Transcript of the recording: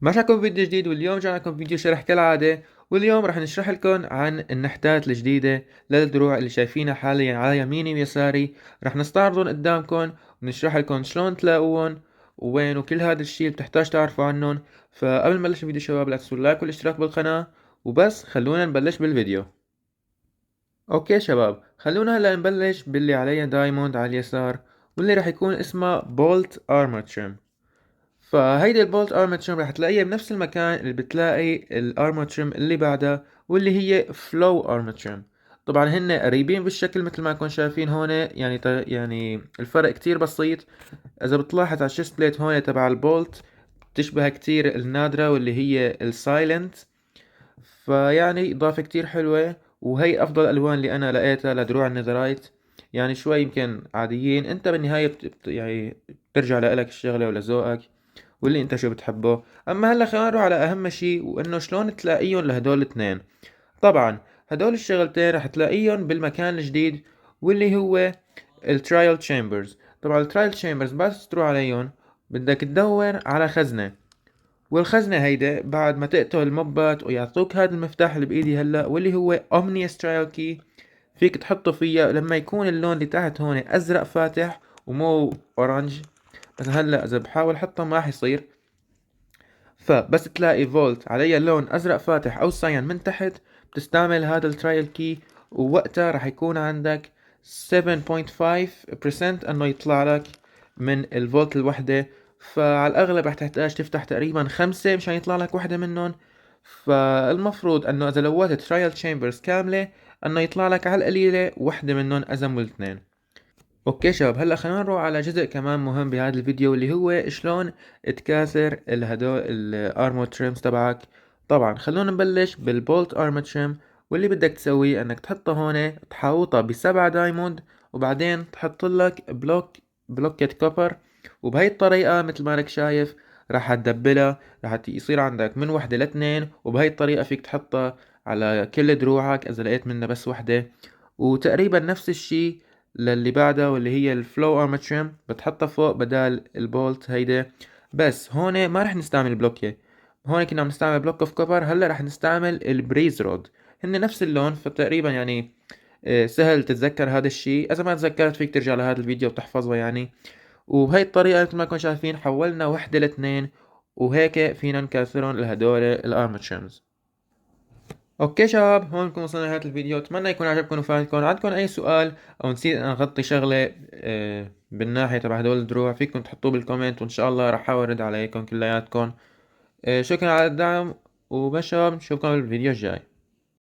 معكم فيديو جديد، واليوم جاي لكم فيديو شرح كالعادة. واليوم راح نشرح لكم عن النحتات الجديدة للدروع اللي شايفينها حاليا على يميني ويساري. راح نستعرضهم قدامكم ونشرح لكم شلون تلاقوهم وين وكل هذا الشيء اللي بتحتاج تعرفوا عنهم. فقبل ما نبلش الفيديو شباب، لا تنسوا اللايك والاشتراك بالقناة. وبس خلونا نبلش بالفيديو. اوكي شباب، خلونا هلا نبلش باللي عليه دايموند على اليسار، واللي راح يكون اسمه بولت ارمر تريم. فهيدي البولت ارمor تريم رح تلاقيها بنفس المكان اللي بتلاقي الارمor تريم اللي بعدها، واللي هي فلو ارمor تريم. طبعا هن قريبين بالشكل مثل ما كنتم شايفين هون، يعني يعني الفرق كتير بسيط. اذا بتلاحظ على الشيست بليت هون تبع البولت بتشبه كتير النادرة واللي هي السايلنت. فيعني اضافة كتير حلوة، وهي افضل الالوان اللي انا لقيتها لدروع النذرايت. يعني شوي يمكن عاديين، انت بالنهاية يعني بترجع لك الشغلة ولذوقك واللي انت شو بتحبه. اما هلا خلينا نروح على اهم شيء، وانه شلون تلاقيهم لهدول الاثنين. طبعا هدول الشغلتين رح تلاقيهم بالمكان الجديد، واللي هو الترايل تشامبرز. طبعا الترايل تشامبرز بس تروح عليهم بدك تدور على خزنة، والخزنة هيدا بعد ما تقتل الموبات ويعطوك هذا المفتاح اللي بإيدي هلا، واللي هو اومنيوس ترايل كي. فيك تحطه فيها لما يكون اللون اللي تحت هون ازرق فاتح ومو اورنج. بس هلا اذا بحاول احطه ما راح يصير. فبس تلاقي فولت عليها لون ازرق فاتح او ساين من تحت، بتستعمل هذا الترايل كي، ووقتها راح يكون عندك 7.5% انه يطلع لك من الفولت الوحدة. فعلى الاغلب راح تحتاج تفتح تقريبا 5 مشان يطلع لك وحدة منهم. فالمفروض انه اذا لويت ترايل تشامبرز كاملة انه يطلع لك على القليلة وحدة منهم اذا مو الاثنين. اوكي شباب، هلا خلينا نروح على جزء كمان مهم بهذا الفيديو، اللي هو شلون تكاثر الهدول الارمور تريمز تبعك. طبعا خلونا نبلش بالبولت ارمور تريم. واللي بدك تسويه انك تحطها هون تحوطها ب7 دايموند، وبعدين تحط لك بلوكة كوبر. وبهي الطريقة مثل ما انك شايف راح تدبلها، راح يصير عندك من وحدة لاثنين. وبهي الطريقة فيك تحطها على كل دروعك اذا لقيت منها بس وحدة. وتقريبا نفس الشي للي بعدها، واللي هي الفلو ارمor تريم بتحطها فوق بدال البولت هيدا. بس هون ما رح نستعمل بلوكة، هون كنا عم نستعمل بلوك اوف كوبر، هلا رح نستعمل البريز رود. هن نفس اللون فتقريبا يعني سهل تتذكر هذا الشيء. اذا ما تذكرت فيك ترجع لهذا الفيديو وتحفظه يعني. وبهي الطريقة مثل ما كنتم شايفين حولنا وحدة لاثنين، وهيك فينا نكسرهم لهدول الارمor تريمز. اوكي شباب، هون نكون وصلنا لنهاية الفيديو. اتمنى يكون عجبكم وفادكم. عندكم اي سؤال او نسيت ان اغطي شغلة بالناحية تبع هدول الدروع، فيكم تحطوه بالكومنت وان شاء الله راح احاول ارد عليكم كلياتكم. شكرا على الدعم، وبس شباب نشوفكم بالفيديو الجاي.